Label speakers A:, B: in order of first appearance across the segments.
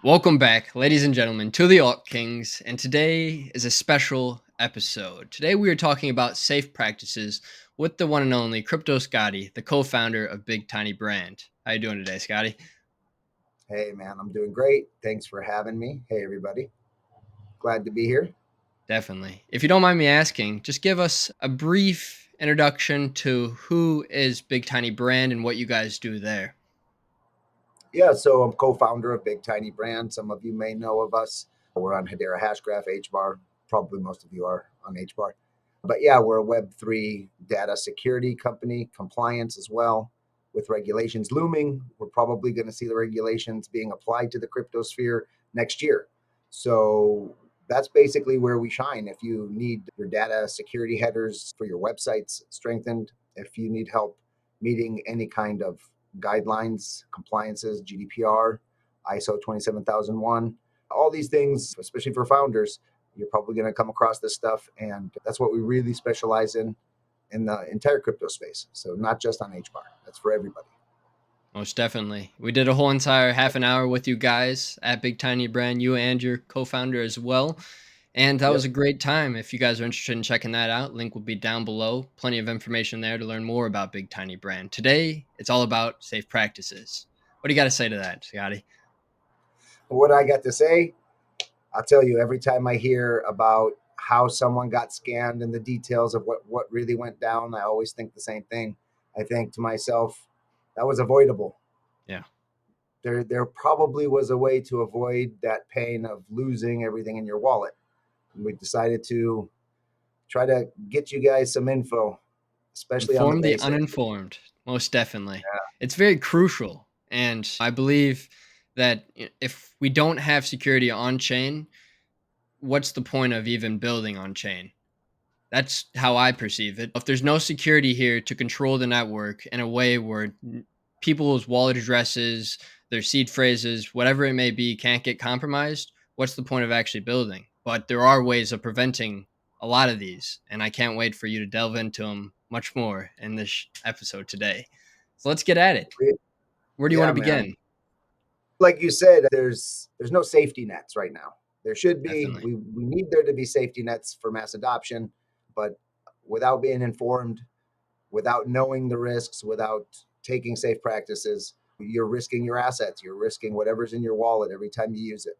A: Welcome back, ladies and gentlemen, to the Alt Kings, and today is a special episode. Today we are talking about safe practices with the one and only Crypto Scotty, the co-founder of Big Tiny Brand. How you doing today, Scotty?
B: Hey, man, I'm doing great. Thanks for having me. Hey, everybody. Glad to be here.
A: Definitely. If you don't mind me asking, just give us a brief introduction to who is Big Tiny Brand and what you guys do there.
B: Yeah, so I'm co founder of Big Tiny Brand. Some of you may know of us. We're on Hedera Hashgraph, HBAR. Probably most of you are on HBAR. But yeah, we're a Web3 data security company, compliance as well. With regulations looming, we're probably going to see the regulations being applied to the crypto sphere next year. So that's basically where we shine. If you need your data security headers for your websites strengthened, if you need help meeting any kind of guidelines, compliances, GDPR, ISO 27001, all these things, especially for founders, you're probably going to come across this stuff. And that's what we really specialize in the entire crypto space. So not just on HBAR, that's for everybody.
A: Most definitely. We did a whole entire half an hour with you guys at Big Tiny Brand, you and your co-founder as well. And that was
B: Yep.
A: a great time. If you guys are interested in checking that out, link will be down below. Plenty of information there to learn more about Big Tiny Brand. Today, it's all about safe practices. What do you got to say to that, Scotty?
B: What I got to say, I'll tell you, every time I hear about how someone got scammed and the details of what really went down, I always think the same thing. I think to myself, that was avoidable.
A: Yeah.
B: There probably was a way to avoid that pain of losing everything in your wallet. And we decided to try to get you guys some info, especially on the
A: Inform the
B: basics.
A: uninformed. Most definitely. It's very crucial. And I believe that if we don't have security on chain, what's the point of even building on chain? That's how I perceive it. If there's no security here to control the network in a way where people's wallet addresses, their seed phrases, whatever it may be, can't get compromised, what's the point of actually building? But there are ways of preventing a lot of these, and I can't wait for you to delve into them much more in this episode today. So let's get at it.
B: Yeah,
A: Where do you want
B: yeah,
A: to
B: man.
A: begin?
B: Like you said, there's no safety nets right now. There should be.
A: Definitely.
B: We need there to be safety nets for mass adoption, but without being informed, without knowing the risks, without taking safe practices, you're risking your assets. You're risking whatever's in your wallet every time you use it.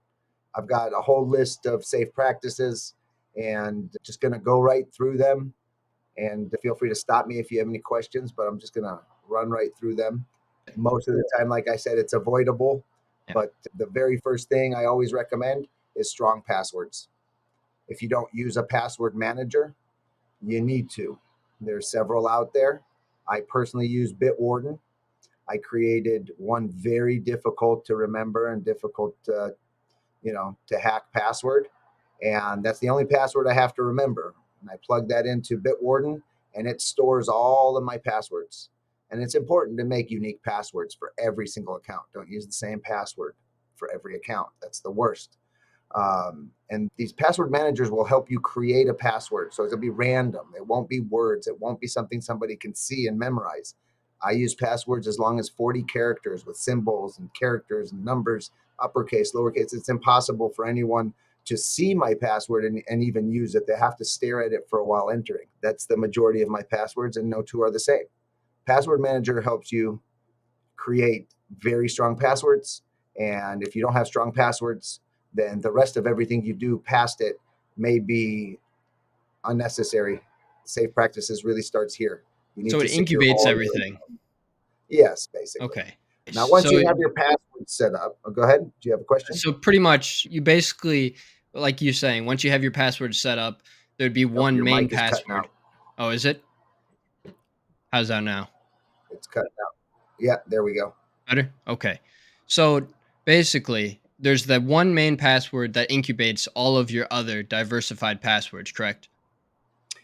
B: I've got a whole list of safe practices and just going to go right through them. And feel free to stop me if you have any questions, but I'm just going to run right through them. Most of the time, like I said, it's avoidable.
A: Yeah.
B: But the very first thing I always recommend is strong passwords. If you don't use a password manager, you need to. There's several out there. I personally use Bitwarden. I created one very difficult to remember and difficult to hack password. And that's the only password I have to remember. And I plug that into Bitwarden and it stores all of my passwords. And it's important to make unique passwords for every single account. Don't use the same password for every account. That's the worst. And these password managers will help you create a password. So it'll be random. It won't be words. It won't be something somebody can see and memorize. I use passwords as long as 40 characters with symbols and characters and numbers, uppercase, lowercase. It's impossible for anyone to see my password and even use it. They have to stare at it for a while entering. That's the majority of my passwords, and no two are the same. Password Manager helps you create very strong passwords. And if you don't have strong passwords, then the rest of everything you do past it may be unnecessary. Safe practices really starts here. You need
A: So it
B: to secure
A: incubates
B: all your
A: everything.
B: info. Yes, basically.
A: Okay.
B: Now, once
A: So
B: you have your password set up, go ahead. Do you have a question?
A: So pretty much, you basically, like you saying, once you have your password set up, there'd be
B: Oh,
A: one
B: your
A: main
B: mic is cutting
A: password.
B: out.
A: Oh, is it? How's that now?
B: It's cutting out. Yeah, there we go.
A: Better? Okay. So basically, there's that one main password that incubates all of your other diversified passwords, correct?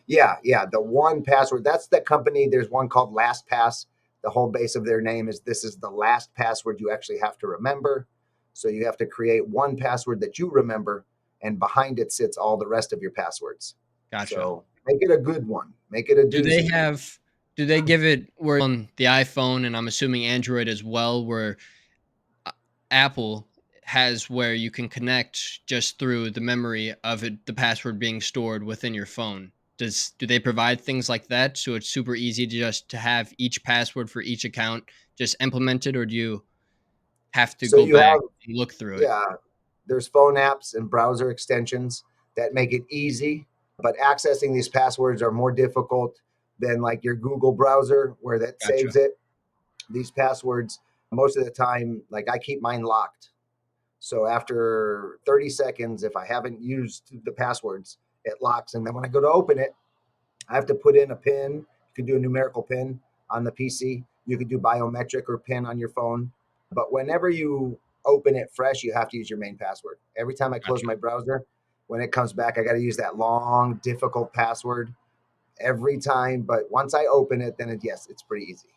B: Yeah, yeah. The one password, that's the company. There's one called LastPass. The whole base of their name is this is the last password you actually have to remember. So you have to create one password that you remember, and behind it sits all the rest of your passwords.
A: Gotcha.
B: So make it a good one, make it a
A: Do they
B: doozy.
A: have do they give it where on the iPhone and I'm assuming Android as well, where uh, Apple has where you can connect just through the memory of it, the password being stored within your phone. Do they provide things like that so it's super easy to just to have each password for each account just implemented, or do you have to
B: So
A: go
B: you
A: back
B: have,
A: and look through it?
B: yeah, there's phone apps and browser extensions that make it easy, but accessing these passwords are more difficult than like your Google browser where that
A: Gotcha.
B: saves it. These passwords, most of the time, like I keep mine locked. So after 30 seconds, if I haven't used the passwords, it locks. And then when I go to open it, I have to put in a pin. You can do a numerical pin on the PC. You can do biometric or pin on your phone. But whenever you open it fresh, you have to use your main password. Every time I close
A: Gotcha.
B: my browser, when it comes back, I got to use that long, difficult password every time. But once I open it, then yes, it's pretty easy.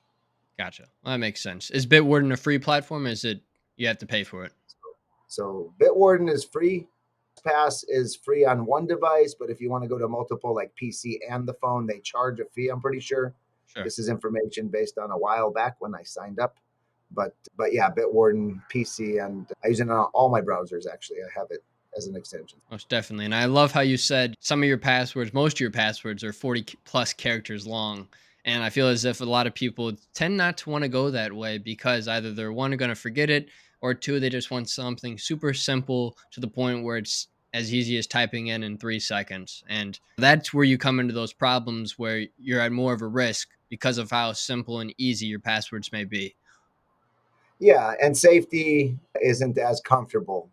A: Gotcha. Well, that makes sense. Is Bitwarden a free platform? Or is it you have to pay for it?
B: So Bitwarden is free. Pass is free on one device, but if you want to go to multiple, like PC and the phone, they charge a fee. I'm pretty sure.
A: Sure.
B: This is information based on a while back when I signed up. But yeah, Bitwarden, PC, and I use it on all my browsers. Actually, I have it as an extension.
A: Most definitely. And I love how you said some of your passwords, most of your passwords are 40 plus characters long. And I feel as if a lot of people tend not to want to go that way because either they're one, going to forget it, or two, they just want something super simple to the point where it's as easy as typing in 3 seconds. And that's where you come into those problems where you're at more of a risk because of how simple and easy your passwords may be.
B: Yeah, and safety isn't as comfortable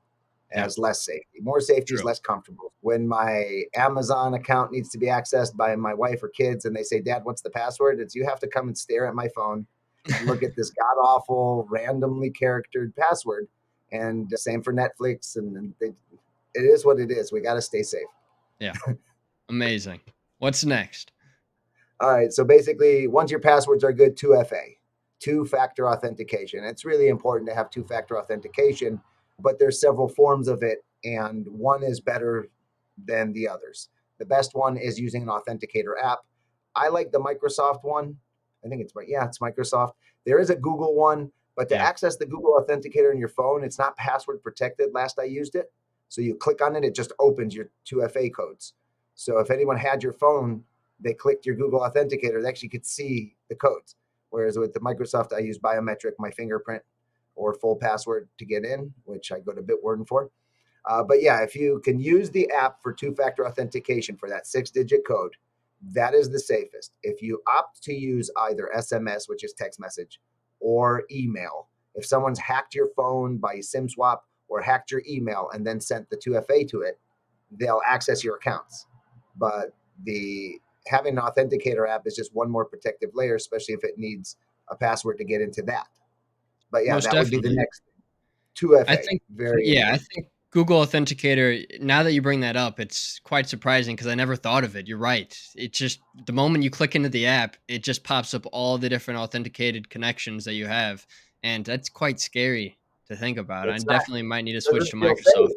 A: Yeah,
B: as less safety. More safety is
A: true.
B: less comfortable. When my Amazon account needs to be accessed by my wife or kids and they say, Dad, what's the password? It's you have to come and stare at my phone and look at this god awful, randomly charactered password. And same for Netflix. And it is what it is. We got to stay safe.
A: Yeah, amazing. What's next?
B: All right. So basically, once your passwords are good, 2FA, two-factor authentication. It's really important to have two-factor authentication, but there's several forms of it, and one is better than the others. The best one is using an authenticator app. I like the Microsoft one. I think it's yeah, it's Microsoft. There is a Google one, but to
A: Yeah,
B: access the Google Authenticator in your phone, it's not password protected. Last I used it, so you click on it, it just opens your 2FA codes. So if anyone had your phone, they clicked your Google Authenticator, they actually could see the codes. Whereas with the Microsoft, I use biometric, my fingerprint, or full password to get in, which I go to Bitwarden for. But yeah, if you can use the app for two-factor authentication for that six-digit code, that is the safest. If you opt to use either SMS, which is text message, or email, if someone's hacked your phone by SIM swap or hacked your email and then sent the 2FA to it, they'll access your accounts. But the having an authenticator app is just one more protective layer, especially if it needs a password to get into that. But yeah,
A: most
B: that would be the
A: definitely.
B: next
A: I
B: 2FA.
A: think
B: Very
A: yeah, I
B: important.
A: think Google Authenticator, now that you bring that up, it's quite surprising because I never thought of it. You're right. It just the moment you click into the app, it just pops up all the different authenticated connections that you have, and that's quite scary to think about. I
B: It's not,
A: definitely might need to switch
B: doesn't
A: to
B: feel
A: Microsoft.
B: safe.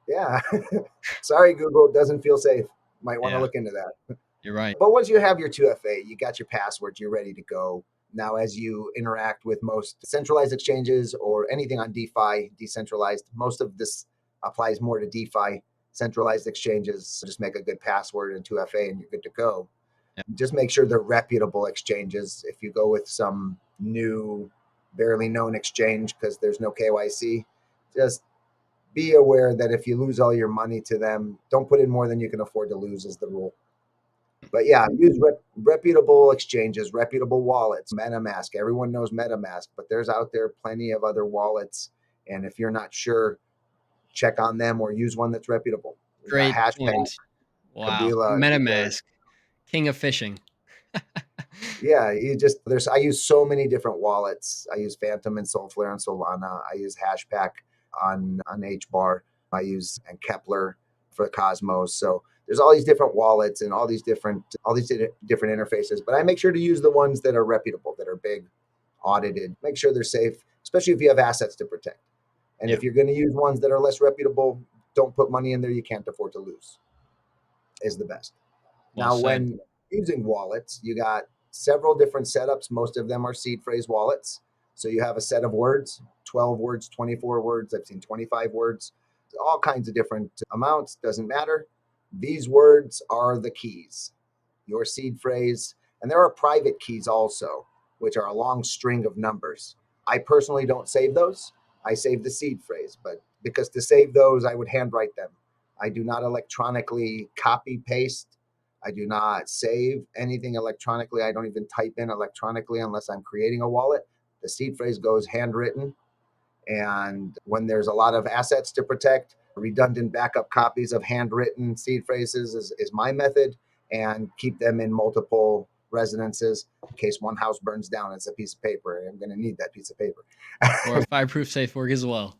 B: Yeah. Sorry, Google, it doesn't feel safe. Might want to
A: Yeah,
B: look into that.
A: you're right.
B: But once you have your 2FA, you got your password, you're ready to go. Now, as you interact with most centralized exchanges or anything on DeFi, decentralized, most of this applies more to DeFi. Centralized exchanges just make a good password and 2FA and you're good to go.
A: Yeah.
B: Just make sure they're reputable exchanges. If you go with some new, barely known exchange because there's no KYC, just be aware that if you lose all your money to them, don't put in more than you can afford to lose, is the rule. But yeah, use reputable exchanges, reputable wallets, MetaMask. Everyone knows MetaMask, but there's out there plenty of other wallets. And if you're not sure, check on them or use one that's reputable. We got
A: Great
B: Hashpay,
A: point. Wow,
B: Kabila. These are,
A: MetaMask, king of phishing.
B: yeah, you just, I use so many different wallets. I use Phantom and Soulflare on Solana. I use Hashpack on HBAR. I use and Kepler for Cosmos. So there's all these different wallets and all these different interfaces. But I make sure to use the ones that are reputable, that are big, audited. Make sure they're safe, especially if you have assets to protect. And
A: Yeah,
B: if you're going to use ones that are less reputable, don't put money in there you can't afford to lose. Is the best.
A: well
B: Now,
A: said.
B: when using wallets, you got several different setups. Most of them are seed phrase wallets. So you have a set of words, 12 words, 24 words. I've seen 25 words, all kinds of different amounts, doesn't matter. These words are the keys, your seed phrase. And there are private keys also, which are a long string of numbers. I personally don't save those. I save the seed phrase, but because to save those, I would handwrite them. I do not electronically copy paste. I do not save anything electronically. I don't even type in electronically unless I'm creating a wallet. The seed phrase goes handwritten. And when there's a lot of assets to protect, redundant backup copies of handwritten seed phrases is my method, and keep them in multiple residences in case one house burns down. It's a piece of paper. I'm going to need that piece of paper.
A: Or a fireproof safe work as well.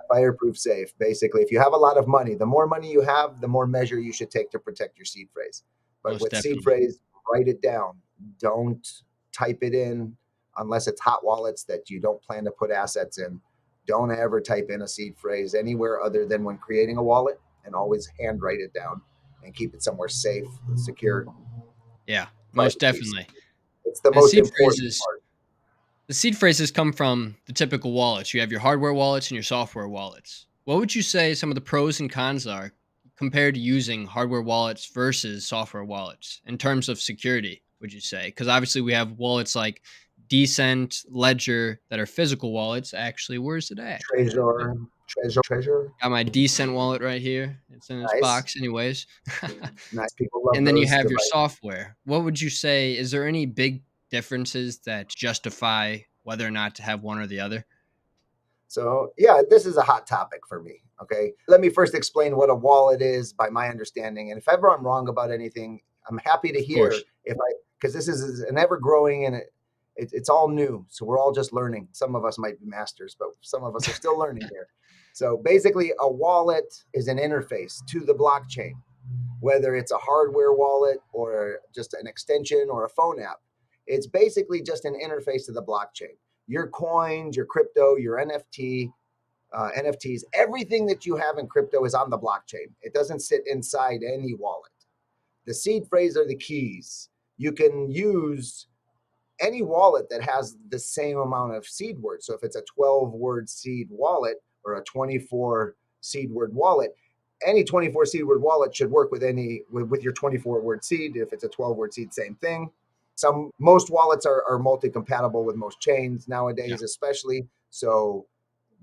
B: Fireproof safe. Basically, if you have a lot of money, the more money you have, the more measure you should take to protect your seed phrase. But
A: Most
B: with seed
A: definitely.
B: phrase, write it down. Don't type it in unless it's hot wallets that you don't plan to put assets in. Don't ever type in a seed phrase anywhere other than when creating a wallet, and always handwrite it down and keep it somewhere safe, secure,
A: Yeah, most
B: privacy.
A: definitely.
B: It's the
A: And
B: most important part.
A: the seed phrases come from the typical wallets. You have your hardware wallets and your software wallets. What would you say some of the pros and cons are compared to using hardware wallets versus software wallets in terms of security, would you say? Because obviously we have wallets like Decent, Ledger that are physical wallets. Actually, where's it at?
B: Treasure, treasure.
A: Got my Decent wallet right here. It's in its
B: Nice,
A: box, anyways.
B: nice. People love
A: And then you
B: those
A: have your
B: devices.
A: software. What would you say? Is there any big differences that justify whether or not to have one or the other?
B: So, yeah, this is a hot topic for me. Okay. Let me first explain what a wallet is by my understanding. And if ever I'm wrong about anything, I'm happy to
A: Of course.
B: hear if I, because this is an ever growing and it's all new. So we're all just learning. Some of us might be masters, but some of us are still learning here. So basically, a wallet is an interface to the blockchain, whether it's a hardware wallet or just an extension or a phone app. It's basically just an interface to the blockchain. Your coins, your crypto, your NFTs, everything that you have in crypto is on the blockchain. It doesn't sit inside any wallet. The seed phrase are the keys. You can use any wallet that has the same amount of seed words. So if it's a 12 word seed wallet or a 24 seed word wallet, any 24 seed word wallet should work with your 24 word seed. If it's a 12 word seed, same thing. Most wallets are multi compatible with most chains
A: Yeah,
B: nowadays, especially. So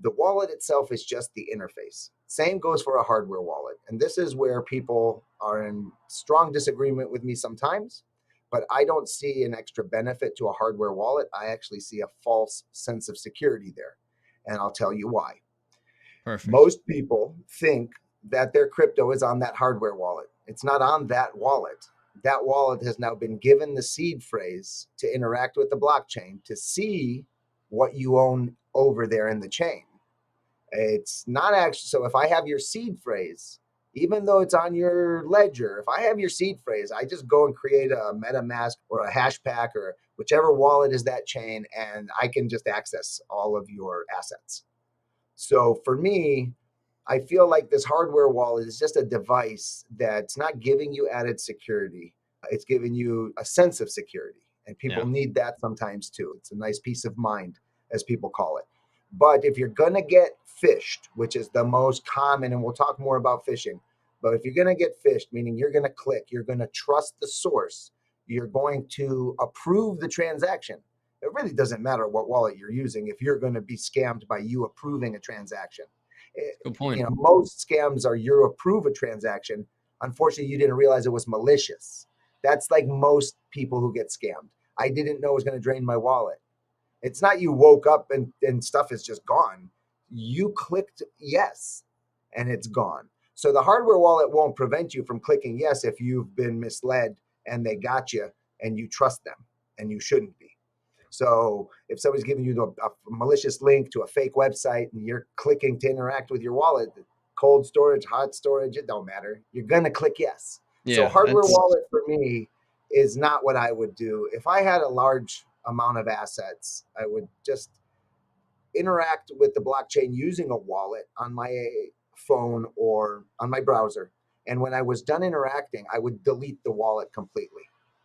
B: the wallet itself is just the interface. Same goes for a hardware wallet. And this is where people are in strong disagreement with me sometimes, but I don't see an extra benefit to a hardware wallet. I actually see a false sense of security there. And I'll tell you why.
A: perfect.
B: Most people think that their crypto is on that hardware wallet. It's not on that wallet. That wallet has now been given the seed phrase to interact with the blockchain to see what you own over there in the chain. It's not actually, so if I have your seed phrase, even though it's on your ledger, if I have your seed phrase, I just go and create a MetaMask or a Hashpack or whichever wallet is that chain, and I can just access all of your assets. So for me, I feel like this hardware wallet is just a device that's not giving you added security. It's giving you a sense of security. And people
A: Yeah,
B: need that sometimes too. It's a nice peace of mind, as people call it. But if you're going to get phished, which is the most common, and we'll talk more about phishing, but if you're going to get phished, meaning you're going to click, you're going to trust the source, you're going to approve the transaction. It really doesn't matter what wallet you're using if you're going to be scammed by you approving a transaction.
A: good point.
B: Most scams are you approve a transaction. Unfortunately, you didn't realize it was malicious. That's like most people who get scammed. I didn't know it was going to drain my wallet. It's not you woke up and stuff is just gone. You clicked yes and it's gone. So the hardware wallet won't prevent you from clicking yes if you've been misled and they got you and you trust them, and you shouldn't be. So if somebody's giving you a malicious link to a fake website and you're clicking to interact with your wallet, cold storage, hot storage, it don't matter. You're going to click yes. So
A: Yeah,
B: hardware
A: that's
B: wallet for me is not what I would do. If I had a large amount of assets, I would just interact with the blockchain using a wallet on my phone or on my browser. And when I was done interacting, I would delete the wallet completely.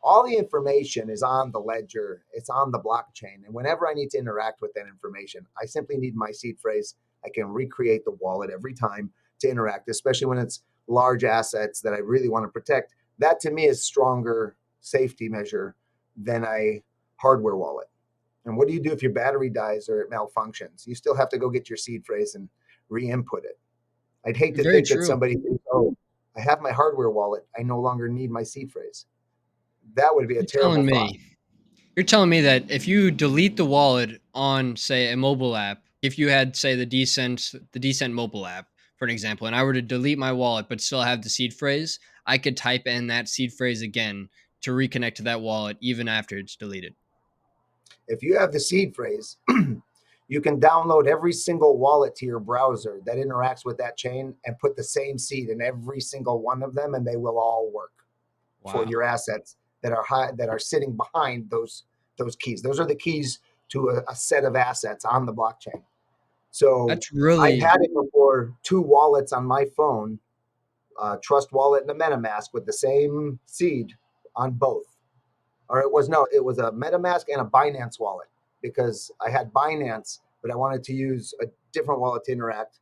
B: all the information is on the ledger, it's on the blockchain. And whenever I need to interact with that information, I simply need my seed phrase. I can recreate the wallet every time to interact, especially when it's large assets that I really want to protect. That to me is stronger safety measure than a hardware wallet. And what do you do if your battery dies or it malfunctions? You still have to go get your seed phrase and re-input it. I'd hate to
A: Very
B: think that
A: true.
B: somebody thinks, oh, I have my hardware wallet. I no longer need my seed phrase. That would be a
A: You're
B: terrible
A: telling
B: thought.
A: me You're telling me that if you delete the wallet on, say, a mobile app, if you had, say, the Decent mobile app, for an example, and I were to delete my wallet but still have the seed phrase, I could type in that seed phrase again to reconnect to that wallet even after it's deleted.
B: If you have the seed phrase, you can download every single wallet to your browser that interacts with that chain and put the same seed in every single one of them, and they will all work for
A: Wow.
B: your assets that are sitting behind those keys. Those are the keys to a set of assets on the blockchain. So
A: That's
B: I've
A: really
B: had it before, two wallets on my phone, Trust Wallet and a MetaMask with the same seed on both. Or it was no, it was a MetaMask and a Binance wallet because I had Binance, but I wanted to use a different wallet to interact.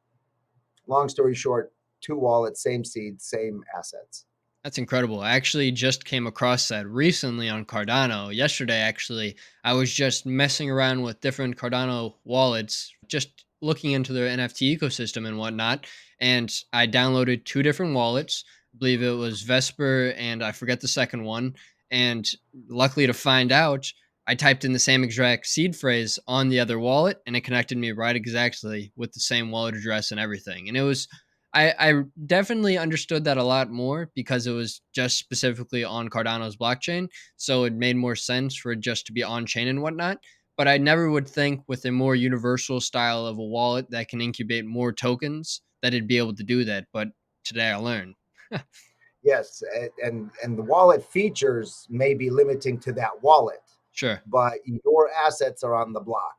B: Long story short, two wallets, same seed, same assets.
A: That's incredible. I actually just came across that recently on Cardano. Yesterday, actually, I was just messing around with different Cardano wallets, just looking into their NFT ecosystem and whatnot. And I downloaded two different wallets. I believe it was Vesper and I forget the second one. And luckily to find out, I typed in the same exact seed phrase on the other wallet and it connected me right exactly with the same wallet address and everything. And I definitely understood that a lot more because it was just specifically on Cardano's blockchain, so it made more sense for it just to be on chain and whatnot. But I never would think with a more universal style of a wallet that can incubate more tokens that it'd be able to do that. But today I learned.
B: Yes, and the wallet features may be limiting to that wallet,
A: Sure.
B: but your assets are on the block.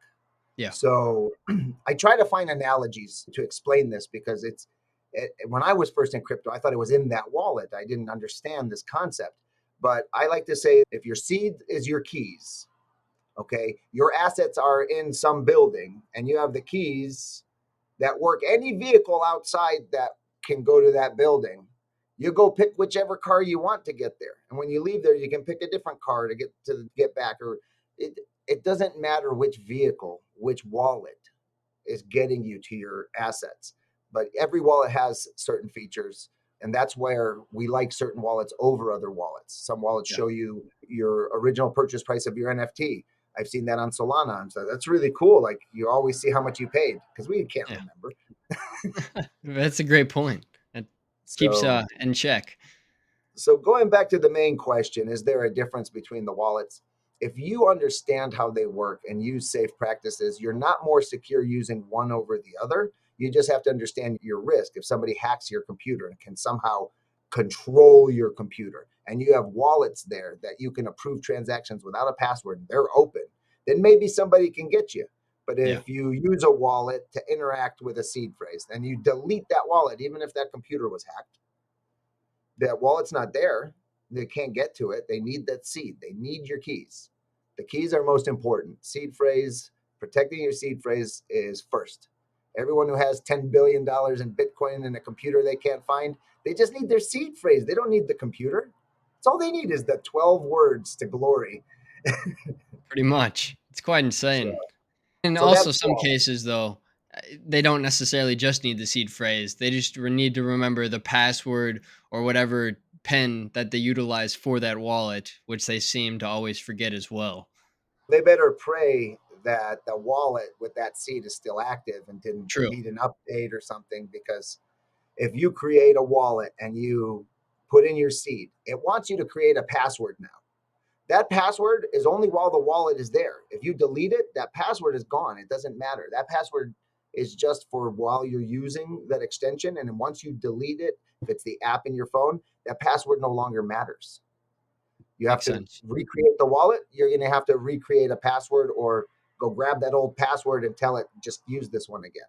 A: Yeah.
B: So I try to find analogies to explain this because when I was first in crypto, I thought it was in that wallet. I didn't understand this concept. But I like to say if your seed is your keys, okay, your assets are in some building and you have the keys that work any vehicle outside that can go to that building. You go pick whichever car you want to get there. And when you leave there, you can pick a different car to get back. Or it it doesn't matter which vehicle, which wallet is getting you to your assets. But every wallet has certain features. And that's where we like certain wallets over other wallets. Some wallets
A: Yeah.
B: show you your original purchase price of your NFT. I've seen that on Solana. And so that's really cool. Like you always see how much you paid because we can't
A: Yeah.
B: remember.
A: That's a great point. It keeps
B: So
A: in check.
B: So going back to the main question, is there a difference between the wallets? If you understand how they work and use safe practices, you're not more secure using one over the other. You just have to understand your risk. If somebody hacks your computer and can somehow control your computer, and you have wallets there that you can approve transactions without a password, and they're open, then maybe somebody can get you. But
A: Yeah.
B: if you use a wallet to interact with a seed phrase and you delete that wallet, even if that computer was hacked, that wallet's not there, they can't get to it. They need that seed. They need your keys. The keys are most important. Seed phrase, protecting your seed phrase is first. Everyone who has $10 billion in Bitcoin in a computer they can't find, they just need their seed phrase. They don't need the computer. It's all they need is the 12 words to glory.
A: Pretty much. It's quite
B: So,
A: insane. In
B: so
A: also
B: that's
A: some
B: wallet.
A: cases, though, they don't necessarily just need the seed phrase. They just need to remember the password or whatever pen that they utilize for that wallet, which they seem to always forget as well.
B: They better pray that the wallet with that seed is still active and didn't
A: True.
B: need an update or something because if you create a wallet and you put in your seed, it wants you to create a password now. That password is only while the wallet is there. If you delete it, that password is gone. It doesn't matter. That password is just for while you're using that extension. And then once you delete it, if it's the app in your phone, that password no longer matters. You have
A: Makes
B: to
A: sense.
B: recreate the wallet. You're going to have to recreate a password or go grab that old password and tell it, just use this one again.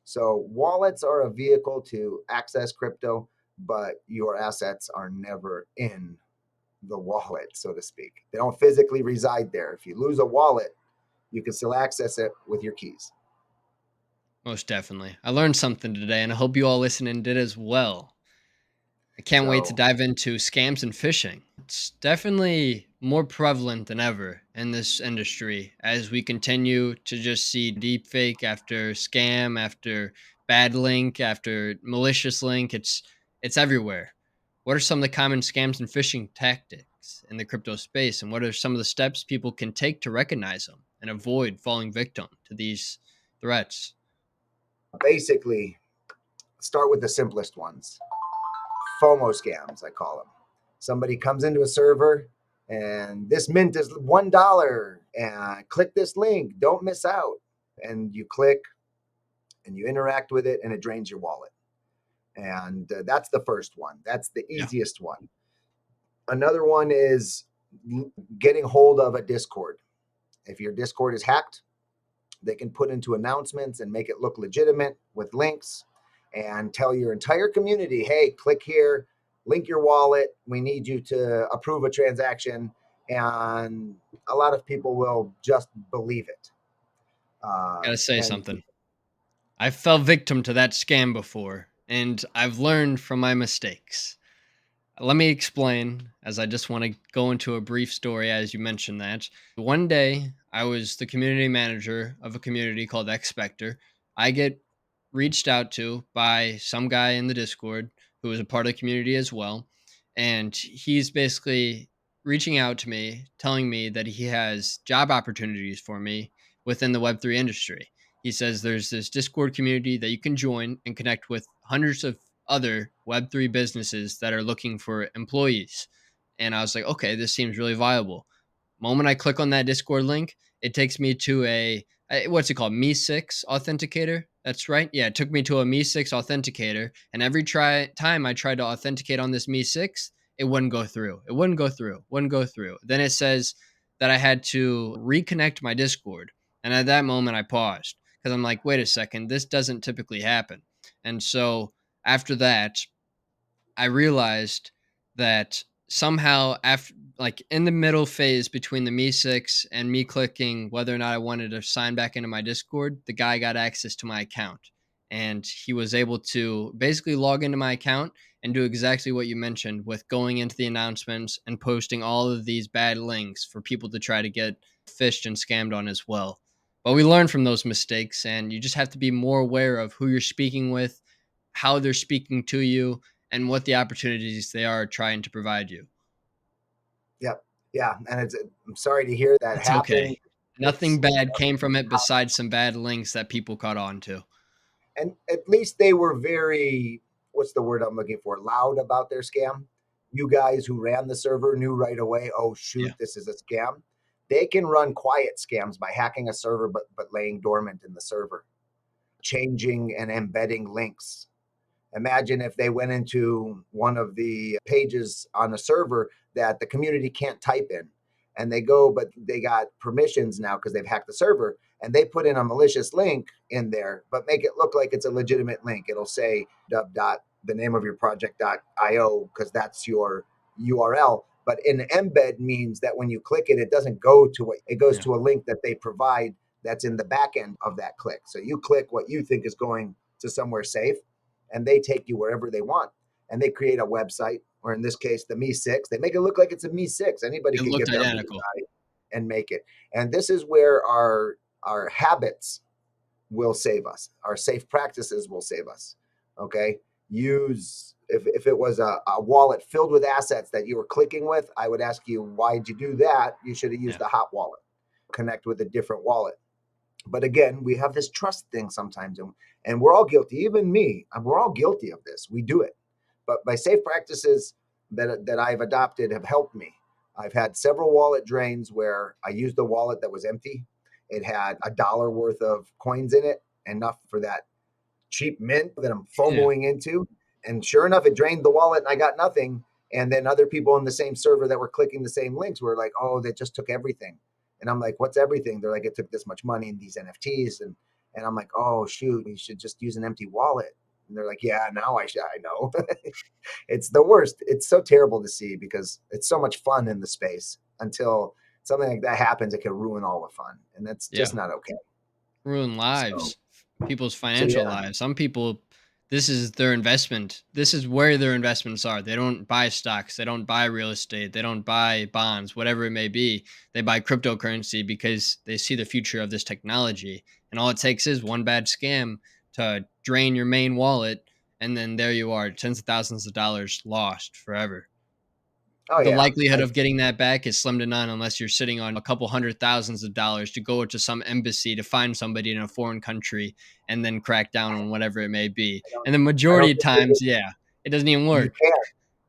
B: So wallets are a vehicle to access crypto, but your assets are never in. the wallet, so to speak. They don't physically reside there. If you lose a wallet, you can still access it with your keys.
A: Most definitely. I learned something today, and I hope you all listening did as well. I can't wait to
B: So
A: dive into scams and phishing. It's definitely more prevalent than ever in this industry as we continue to just see deepfake after scam, after bad link, after malicious link. It's everywhere. What are some of the common scams and phishing tactics in the crypto space, and what are some of the steps people can take to recognize them and avoid falling victim to these threats?
B: basically, start with the simplest ones. FOMO scams, I call them. Somebody comes into a server and this mint is $1 and click this link, don't miss out. And you click and you interact with it and it drains your wallet. And that's the first one. That's the
A: Yeah,
B: easiest one. Another one is getting hold of a Discord. If your Discord is hacked, they can put into announcements and make it look legitimate with links and tell your entire community, hey, click here, link your wallet. We need you to approve a transaction. And a lot of people will just believe it.
A: gotta say
B: And
A: something. I fell victim to that scam before, and I've learned from my mistakes. Let me explain, as I just want to go into a brief story as you mentioned that. One day, I was the community manager of a community called Expector. I get reached out to by some guy in the Discord who is a part of the community as well. And he's basically reaching out to me, telling me that he has job opportunities for me within the Web3 industry. He says there's this Discord community that you can join and connect with hundreds of other Web3 businesses that are looking for employees. And I was like, okay, this seems really viable. Moment I click on that Discord link, it takes me to what's it called? Me6 authenticator. That's right. Yeah, it took me to a Me6 authenticator. And every time I tried to authenticate on this Me6, it wouldn't go through. It wouldn't go through. Wouldn't go through. Then it says that I had to reconnect my Discord. And at that moment, I paused because I'm like, wait a second, this doesn't typically happen. And so after that, I realized that somehow after like in the middle phase between the Me6 and me clicking whether or not I wanted to sign back into my Discord, the guy got access to my account. And he was able to basically log into my account and do exactly what you mentioned with going into the announcements and posting all of these bad links for people to try to get fished and scammed on as well. But we learn from those mistakes, and you just have to be more aware of who you're speaking with, how they're speaking to you, and what the opportunities they are trying to provide you.
B: yep, yeah. And I'm sorry to hear that
A: It's okay.
B: happened.
A: Nothing
B: It's
A: bad came from it besides some bad links that people caught on to.
B: and at least they were very, what's the word I'm looking for, loud about their scam. You guys who ran the server knew right away, oh
A: Yeah.
B: shoot, this is a scam. They can run quiet scams by hacking a server but laying dormant in the server, changing and embedding links. Imagine if they went into one of the pages on a server that the community can't type in, and they go, but they got permissions now because they've hacked the server, and they put in a malicious link in there, but make it look like it's a legitimate link. It'll say the name of your project.io because that's your URL. But an embed means that when you click it, it doesn't go to it goes
A: Yeah.
B: to a link that they provide that's in the back end of that click. So you click what you think is going to somewhere safe, and they take you wherever they want. And they create a website, or in this case, the Me6. They make it look like it's a Me6. Anybody
A: It
B: could
A: looked
B: get their
A: identical.
B: and make it. And this is where our habits will save us. Our safe practices will save us. Okay. Use if it was a wallet filled with assets that you were clicking with, I would ask you, why'd you do that? You should have used
A: Yeah.
B: the hot wallet. Connect with a different wallet. But again, we have this trust thing sometimes, and we're all guilty, even me. We're all guilty of this. We do it. But my safe practices that I've adopted have helped me. I've had several wallet drains where I used a wallet that was empty. It had $1 worth of coins in it, enough for that cheap mint that I'm
A: Yeah.
B: FOMOing into. And sure enough, it drained the wallet and I got nothing. And then other people in the same server that were clicking the same links were like, oh, they just took everything. And I'm like, what's everything? They're like, it took this much money in these NFTs. And I'm like, oh, shoot, we should just use an empty wallet. And they're like, yeah, now I know. It's the worst. It's so terrible to see because it's so much fun in the space until something like that happens. It can ruin all the fun, and that's
A: Yeah.
B: just not okay.
A: Ruin
B: So,
A: lives, people's
B: so
A: financial
B: yeah,
A: lives. Some people, this is their investment. This is where their investments are. They don't buy stocks, they don't buy real estate, they don't buy bonds, whatever it may be. They buy cryptocurrency because they see the future of this technology. And all it takes is one bad scam to drain your main wallet. And then there you are, tens of thousands of dollars lost forever.
B: oh
A: The
B: yeah,
A: likelihood of getting that back is slim to none unless you're sitting on a couple hundred thousands of dollars to go to some embassy to find somebody in a foreign country and then crack down on whatever it may be.
B: I don't,
A: And the
B: I don't
A: majority of
B: think
A: times, yeah, it doesn't even
B: you
A: work.
B: can.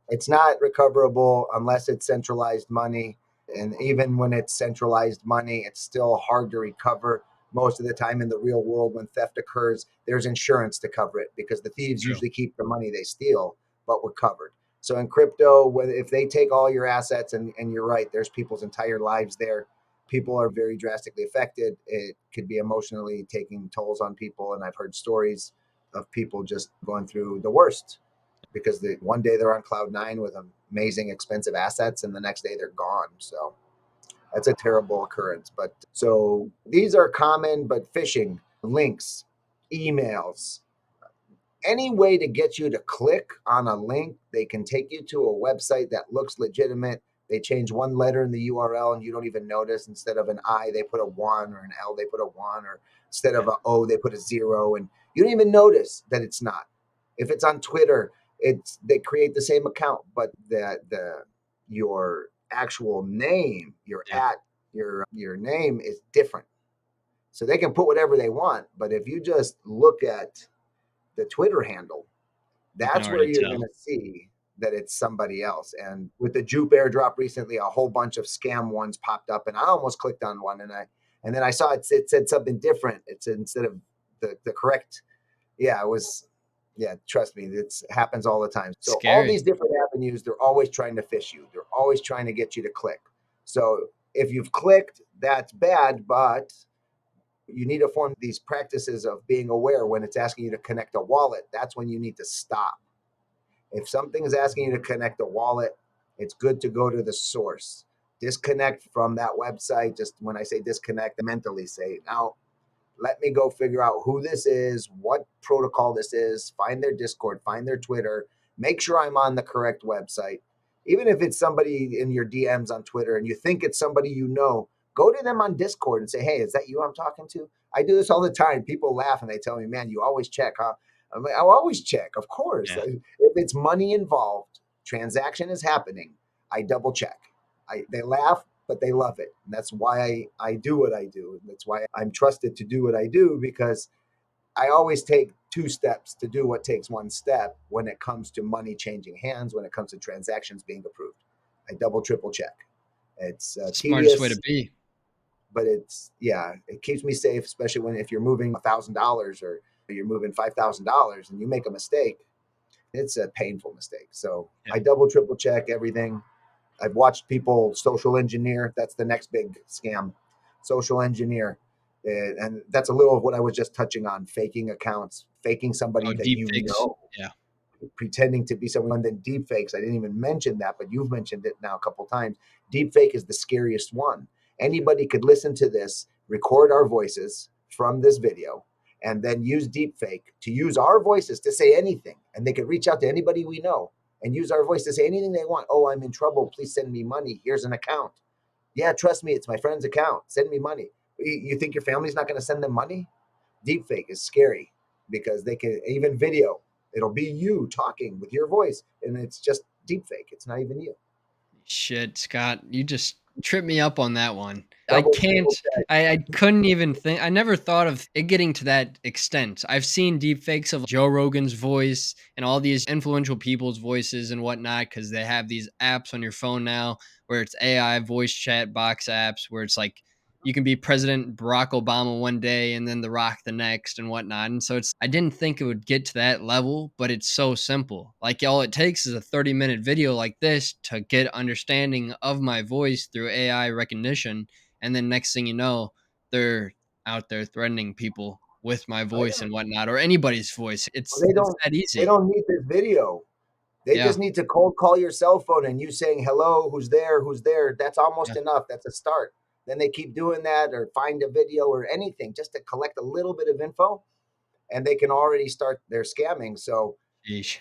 B: It's not recoverable unless it's centralized money. And even when it's centralized money, it's still hard to recover. Most of the time in the real world, when theft occurs, there's insurance to cover it because the thieves
A: True.
B: usually keep the money they steal, but we're covered. So in crypto, if they take all your assets, and you're right, there's people's entire lives there. People are very drastically affected. It could be emotionally taking tolls on people. And I've heard stories of people just going through the worst because one day they're on cloud nine with amazing expensive assets and the next day they're gone. So that's a terrible occurrence. But so these are common, but phishing, links, emails, any way to get you to click on a link. They can take you to a website that looks legitimate. They change one letter in the URL and you don't even notice. Instead of an I, they put a one, or an L, they put a one, or instead of
A: Yeah.
B: a O, they put a zero. And you don't even notice that it's not. If it's on Twitter, it's they create the same account, but the your actual name,
A: Yeah.
B: your name is different. So they can put whatever they want. But if you just look at the Twitter handle,
A: You can
B: that's where
A: already
B: you're going
A: tell.
B: to see that it's somebody else. And with the Jupe airdrop recently, a whole bunch of scam ones popped up, and I almost clicked on one, and then I saw it said something different. It's instead of the correct. Yeah, it was. Yeah, trust me, it happens all the time. So all
A: Scary.
B: these different avenues, they're always trying to fish you. They're always trying to get you to click. So if you've clicked, that's bad, but you need to form these practices of being aware when it's asking you to connect a wallet. That's when you need to stop. If something is asking you to connect a wallet, it's good to go to the source. Disconnect from that website. Just when I say disconnect, I mentally say, now let me go figure out who this is, what protocol this is, find their Discord, find their Twitter, make sure I'm on the correct website. Even if it's somebody in your DMs on Twitter and you think it's somebody you know, go to them on Discord and say, hey, is that you I'm talking to? I do this all the time. People laugh and they tell me, man, you always check, huh? I'm like, I'll always check, of course.
A: Yeah.
B: If it's money involved, transaction is happening, I double check. They laugh, but they love it. And that's why I do what I do. And that's why I'm trusted to do what I do, because I always take two steps to do what takes one step when it comes to money changing hands, when it comes to transactions being approved. I double, triple check. It's
A: It's the smartest way to
B: tedious,
A: be.
B: but yeah, it keeps me safe, especially if you're moving $1,000 or you're moving $5,000 and you make a mistake. It's a painful mistake. So
A: Yeah.
B: I double, triple check everything. I've watched people social engineer. That's the next big scam, social engineer. And that's a little of what I was just touching on, faking accounts, faking somebody
A: Oh,
B: that
A: deep
B: you
A: fakes.
B: know,
A: Yeah.
B: pretending to be someone. Then deep fakes. I didn't even mention that, but you've mentioned it now a couple times. Deep fake is the scariest one. Anybody could listen to this, record our voices from this video, and then use deep fake to use our voices to say anything. And they could reach out to anybody we know and use our voice to say anything they want. Oh, I'm in trouble. Please send me money. Here's an account. Yeah, trust me, it's my friend's account. Send me money. You think your family's not going to send them money? Deepfake is scary because they can even video. It'll be you talking with your voice, and it's just deepfake. It's not even you.
A: Shit, Scott, you just tripped me up on that one. I
B: Double, triple
A: can't
B: check.
A: I couldn't even think I never thought of it getting to that extent. I've seen deep fakes of Joe Rogan's voice and all these influential people's voices and whatnot because they have these apps on your phone now where it's AI voice chat box apps where it's like you can be President Barack Obama one day and then The Rock the next and whatnot. And so I didn't think it would get to that level, but it's so simple. Like all it takes is a 30-minute video like this to get understanding of my voice through AI recognition. And then next thing you know, they're out there threatening people. with my
B: Oh
A: voice
B: yeah.
A: and whatnot, or anybody's voice.
B: Well,
A: It's that
B: they
A: easy.
B: don't need this video. They
A: Yeah,
B: just need to cold call your cell phone and you saying, hello, who's there? Who's there? That's
A: yeah.
B: almost enough. That's a start. Then they keep doing that or find a video or anything just to collect a little bit of info and they can already start their scamming. So
A: Sheesh.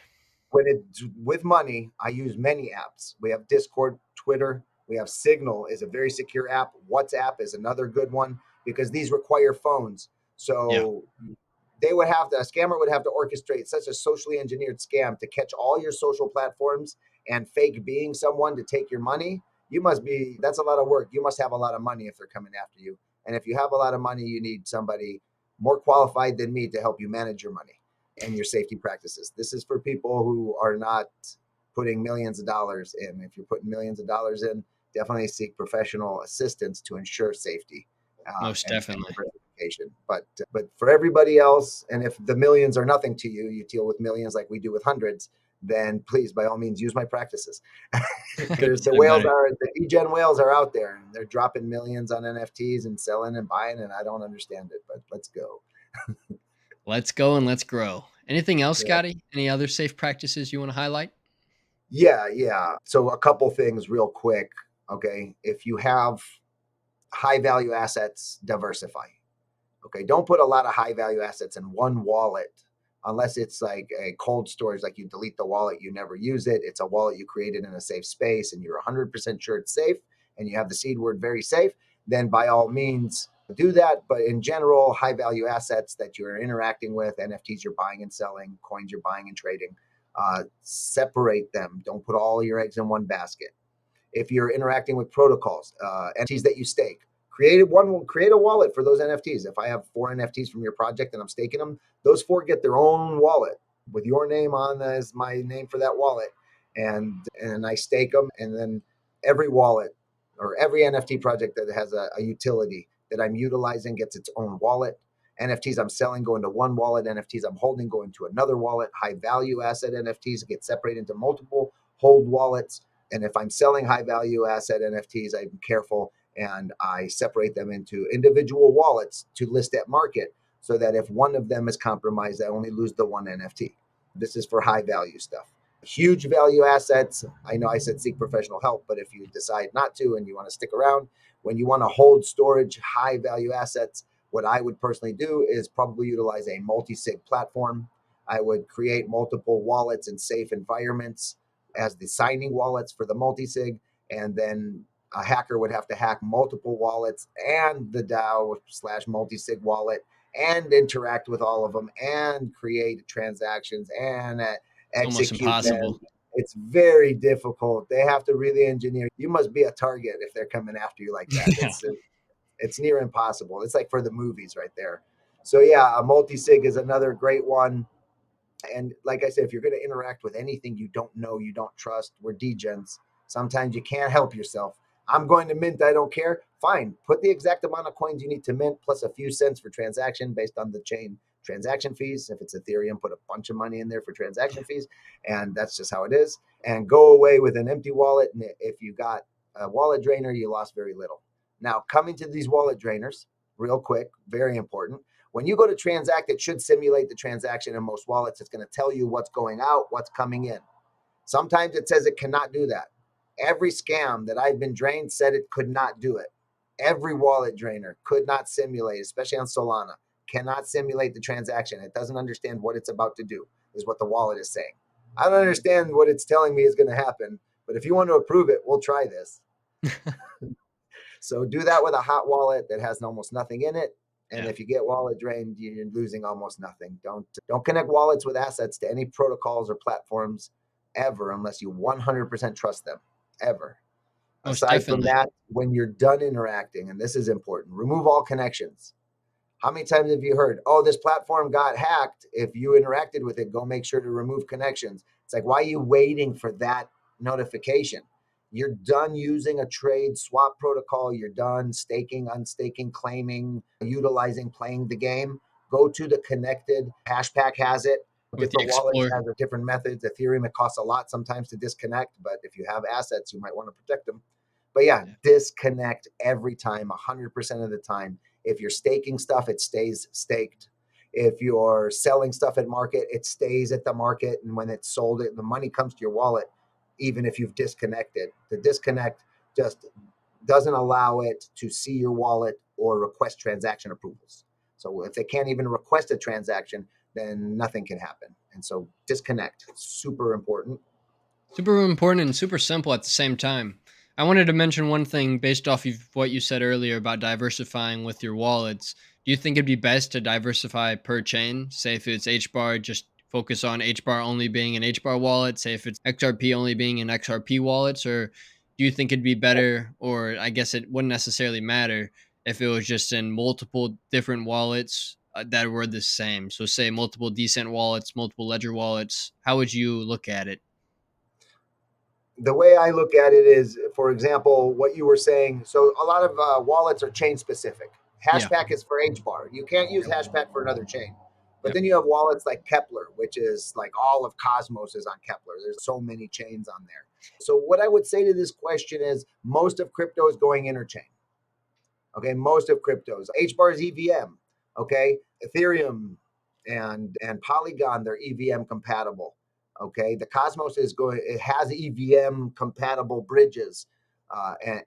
B: when it's with money, I use many apps. We have Discord, Twitter, we have Signal is a very secure app. WhatsApp is another good one because these require phones.
A: Yeah,
B: So they would have to, a scammer would have to orchestrate such a socially engineered scam to catch all your social platforms and fake being someone to take your money. You must be, that's a lot of work. You must have a lot of money if they're coming after you. And if you have a lot of money, you need somebody more qualified than me to help you manage your money and your safety practices. This is for people who are not putting millions of dollars in. If you're putting millions of dollars in, definitely seek professional assistance to ensure safety
A: most
B: and
A: definitely.
B: diversification. But for everybody else, and if the millions are nothing to you, you deal with millions like we do with hundreds. Then please, by all means, use my practices.
A: Couldn't
B: There's
A: say better.
B: the degen whales are out there, and they're dropping millions on NFTs and selling and buying, and I don't understand it. But let's go.
A: Let's go and let's grow. Anything else,
B: Yeah.
A: Scotty? Any other safe practices you want to highlight?
B: Yeah, yeah. So a couple things real quick. Okay. If you have high value assets, diversify. Okay. Don't put a lot of high value assets in one wallet unless it's like a cold storage, like you delete the wallet, you never use it. It's a wallet you created in a safe space and you're 100% sure it's safe and you have the seed word very safe, then by all means do that. But in general, high value assets that you're interacting with, NFTs you're buying and selling, coins you're buying and trading, separate them. Don't put all your eggs in one basket. If you're interacting with protocols, NFTs that you stake, create a wallet for those NFTs. If I have 4 NFTs from your project and I'm staking them, those 4 get their own wallet with your name on as my name for that wallet, and I stake them, and then every wallet or every NFT project that has a utility that I'm utilizing gets its own wallet. NFTs I'm selling go into one wallet. NFTs I'm holding go into another wallet. High value asset NFTs get separated into multiple hold wallets. And if I'm selling high value asset NFTs, I'm careful and I separate them into individual wallets to list at market so that if one of them is compromised, I only lose the one NFT. This is for high value stuff. Huge value assets. I know I said seek professional help, but if you decide not to and you want to stick around, when you want to hold storage, high value assets, what I would personally do is probably utilize a multi sig platform. I would create multiple wallets in safe environments as the signing wallets for the multi-sig, and then a hacker would have to hack multiple wallets and the DAO slash multi-sig wallet and interact with all of them and create transactions and
A: It's almost
B: execute them.
A: impossible.
B: It's very difficult. They have to really engineer. You must be a target if they're coming after you like that.
A: Yeah,
B: It's near impossible. It's like for the movies right there. So yeah, a multi-sig is another great one. And like I said, if you're going to interact with anything you don't know, you don't trust, we're degens. Sometimes you can't help yourself. I'm going to mint, I don't care. Fine. Put the exact amount of coins you need to mint plus a few cents for transaction based on the chain transaction fees. If it's Ethereum, put a bunch of money in there for transaction fees. And that's just how it is. And go away with an empty wallet. And if you got a wallet drainer, you lost very little. Now, coming to these wallet drainers, real quick, very important. When you go to transact, it should simulate the transaction in most wallets. It's going to tell you what's going out, what's coming in. Sometimes it says it cannot do that. Every scam that I've been drained said it could not do it. Every wallet drainer could not simulate, especially on Solana, cannot simulate the transaction. It doesn't understand what it's about to do, is what the wallet is saying. I don't understand what it's telling me is going to happen, but if you want to approve it, we'll try this. So do that with a hot wallet that has almost nothing in it. And
A: yeah.
B: if you get wallet drained, you're losing almost nothing. Don't connect wallets with assets to any protocols or platforms ever unless you 100% trust them ever.
A: Most
B: Aside from
A: definitely.
B: that, when you're done interacting, and this is important, remove all connections. How many times have you heard, oh, this platform got hacked? If you interacted with it, go make sure to remove connections. It's like, why are you waiting for that notification? You're done using a trade swap protocol. You're done staking, unstaking, claiming, utilizing, playing the game. Go to the connected. Hashpack has it.
A: With the
B: Different wallets
A: Explorer.
B: have different methods. Ethereum, it costs a lot sometimes to disconnect, but if you have assets, you might want to protect them. But yeah,
A: Yeah.
B: disconnect every time, 100% of the time. If you're staking stuff, it stays staked. If you're selling stuff at market, it stays at the market. And when it's sold, the money comes to your wallet, even if you've disconnected. The disconnect just doesn't allow it to see your wallet or request transaction approvals. So if they can't even request a transaction, then nothing can happen. And so disconnect, super important.
A: Super important and super simple at the same time. I wanted to mention one thing based off of what you said earlier about diversifying with your wallets. Do you think it'd be best to diversify per chain? Say if it's HBAR, just focus on HBAR only being an HBAR wallet. Say if it's XRP only being an XRP wallets, or do you think it'd be better, or I guess it wouldn't necessarily matter if it was just in multiple different wallets that were the same? So say multiple decent wallets, multiple ledger wallets. How would you look at it?
B: The way I look at it is, for example, what you were saying. So a lot of wallets are chain specific.
A: Yeah.
B: Hashpack is for HBAR. You can't use Hashpack for another chain. But
A: Yep.
B: then you have wallets like Kepler, which is like all of Cosmos is on Kepler. There's so many chains on there. So what I would say to this question is most of crypto is going interchain. Okay, most of cryptos. HBAR is EVM. Okay, Ethereum and Polygon, they're EVM compatible. Okay, the Cosmos is going. It has EVM compatible bridges,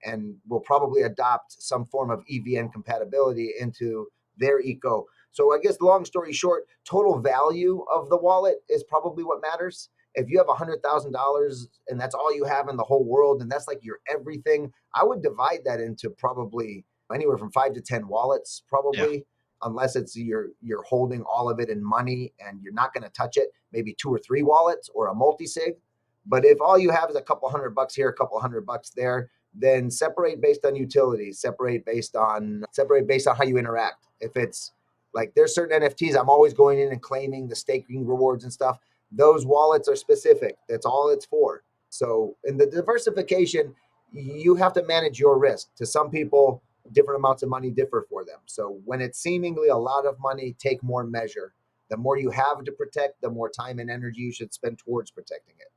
B: and will probably adopt some form of EVM compatibility into their eco. So I guess long story short, total value of the wallet is probably what matters. If you have $100,000 and that's all you have in the whole world, and that's like your everything, I would divide that into probably anywhere from 5 to 10 wallets,
A: Yeah.
B: probably, unless it's you're holding all of it in money and you're not going to touch it. Maybe 2 or 3 wallets or a multi-sig. But if all you have is a couple $100 here, a couple $100 there, then separate based on utility. Separate based on how you interact. If it's like there's certain NFTs, I'm always going in and claiming the staking rewards and stuff. Those wallets are specific. That's all it's for. So in the diversification, you have to manage your risk. To some people, different amounts of money differ for them. So when it's seemingly a lot of money, take more measure. The more you have to protect, the more time and energy you should spend towards protecting it.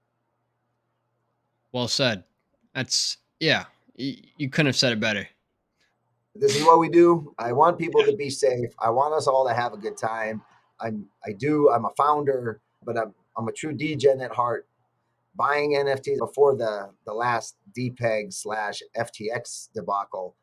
A: Well said. That's yeah. You couldn't have said it better.
B: This is what we do. I want people
A: Yeah.
B: to be safe. I want us all to have a good time. I'm a founder, but I'm a true degen at heart. Buying NFTs before the last DPEG slash FTX debacle,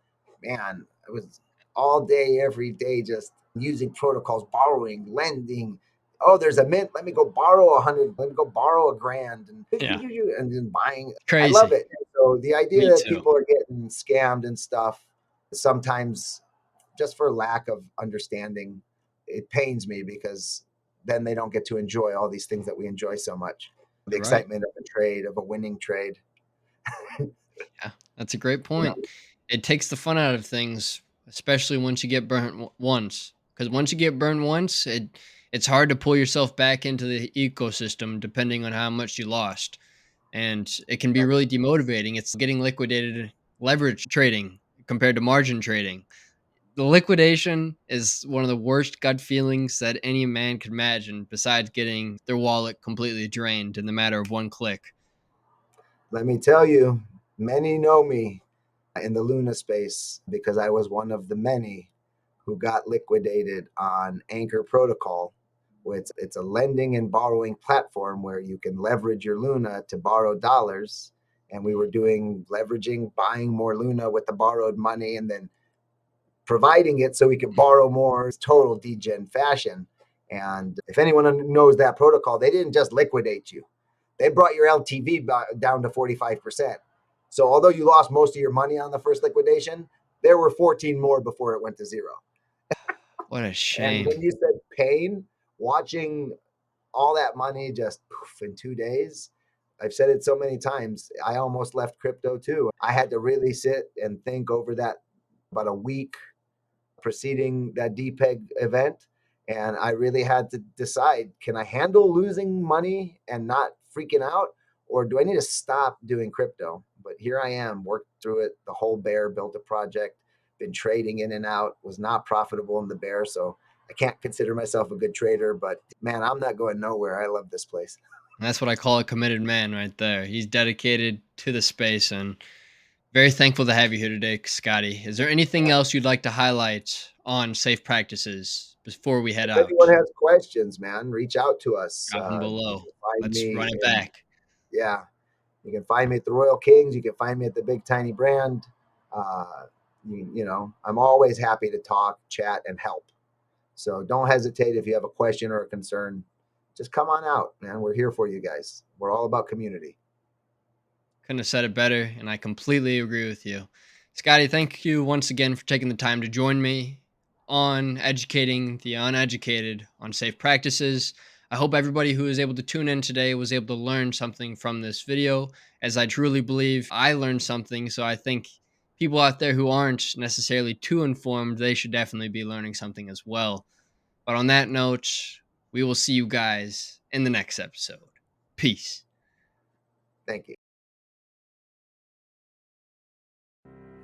B: man, it was all day, every day, just using protocols, borrowing, lending. Oh, there's a mint. Let me go borrow 100. Let me go borrow $1,000,
A: Yeah.
B: and then buying. I love
A: Crazy.
B: it. So the idea
A: Me
B: that
A: too.
B: people are getting scammed and stuff, sometimes just for lack of understanding, it pains me because then they don't get to enjoy all these things that we enjoy so much. The
A: You're right.
B: excitement of a trade, of a winning trade.
A: Yeah. That's a great
B: You know,
A: point. It takes the fun out of things, especially once you get burnt once. Because once you get burned once, it's hard to pull yourself back into the ecosystem depending on how much you lost. And it can be really demotivating. It's getting liquidated leverage trading compared to margin trading. The liquidation is one of the worst gut feelings that any man could imagine, besides getting their wallet completely drained in the matter of one click.
B: let me tell you, many know me in the Luna space because I was one of the many who got liquidated on Anchor Protocol. It's a lending and borrowing platform where you can leverage your Luna to borrow dollars. And we were doing leveraging, buying more Luna with the borrowed money, and then providing it so we could borrow more. Total degen fashion. And if anyone knows that protocol, they didn't just liquidate you, they brought your LTV down to 45%. So although you lost most of your money on the first liquidation, there were 14 more before it went to zero.
A: What a
B: And
A: shame.
B: when you said pain, watching all that money just poof in 2 days, I've said it so many times. I almost left crypto too. I had to really sit and think over that about a week preceding that DPEG event. And I really had to decide, can I handle losing money and not freaking out? Or do I need to stop doing crypto? But here I am, worked through it, the whole bear, built a project, been trading in and out, was not profitable in the bear. So I can't consider myself a good trader, but man, I'm not going nowhere. I love this place.
A: That's what I call a committed man right there. He's dedicated to the space and very thankful to have you here today, Scotty. Is there anything else you'd like to highlight on safe practices before we head
B: If
A: out?
B: anyone has questions, man, reach out to us.
A: Drop them
B: You
A: below.
B: can find
A: Let's
B: me
A: run it
B: in,
A: back.
B: yeah, you can find me at the Royal Kings. You can find me at the Big Tiny Brand. Uh, I'm always happy to talk, chat, and help. So don't hesitate if you have a question or a concern. Just come on out, man. We're here for you guys. We're all about community.
A: Couldn't have said it better, and I completely agree with you. Scotty, thank you once again for taking the time to join me on educating the uneducated on safe practices. I hope everybody who was able to tune in today was able to learn something from this video, as I truly believe I learned something. So I think people out there who aren't necessarily too informed, they should definitely be learning something as well. But on that note, we will see you guys in the next episode. Peace.
B: Thank you.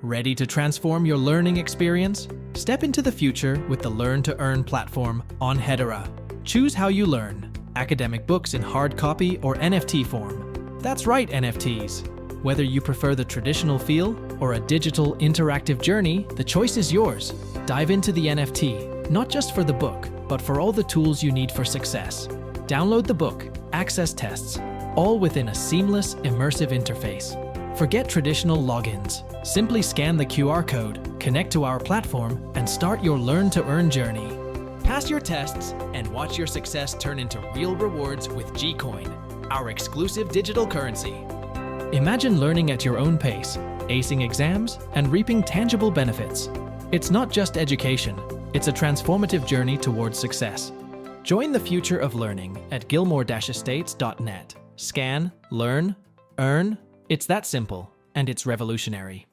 C: Ready to transform your learning experience? Step into the future with the Learn to Earn platform on Hedera. Choose how you learn. Academic books in hard copy or NFT form. That's right, NFTs. Whether you prefer the traditional feel or a digital interactive journey, the choice is yours. Dive into the NFT, not just for the book, but for all the tools you need for success. Download the book, access tests, all within a seamless, immersive interface. Forget traditional logins. Simply scan the QR code, connect to our platform, and start your Learn to Earn journey. Pass your tests and watch your success turn into real rewards with Gcoin, our exclusive digital currency. Imagine learning at your own pace, acing exams, and reaping tangible benefits. It's not just education, it's a transformative journey towards success. Join the future of learning at gilmore-estates.net. Scan, learn, earn. It's that simple, and it's revolutionary.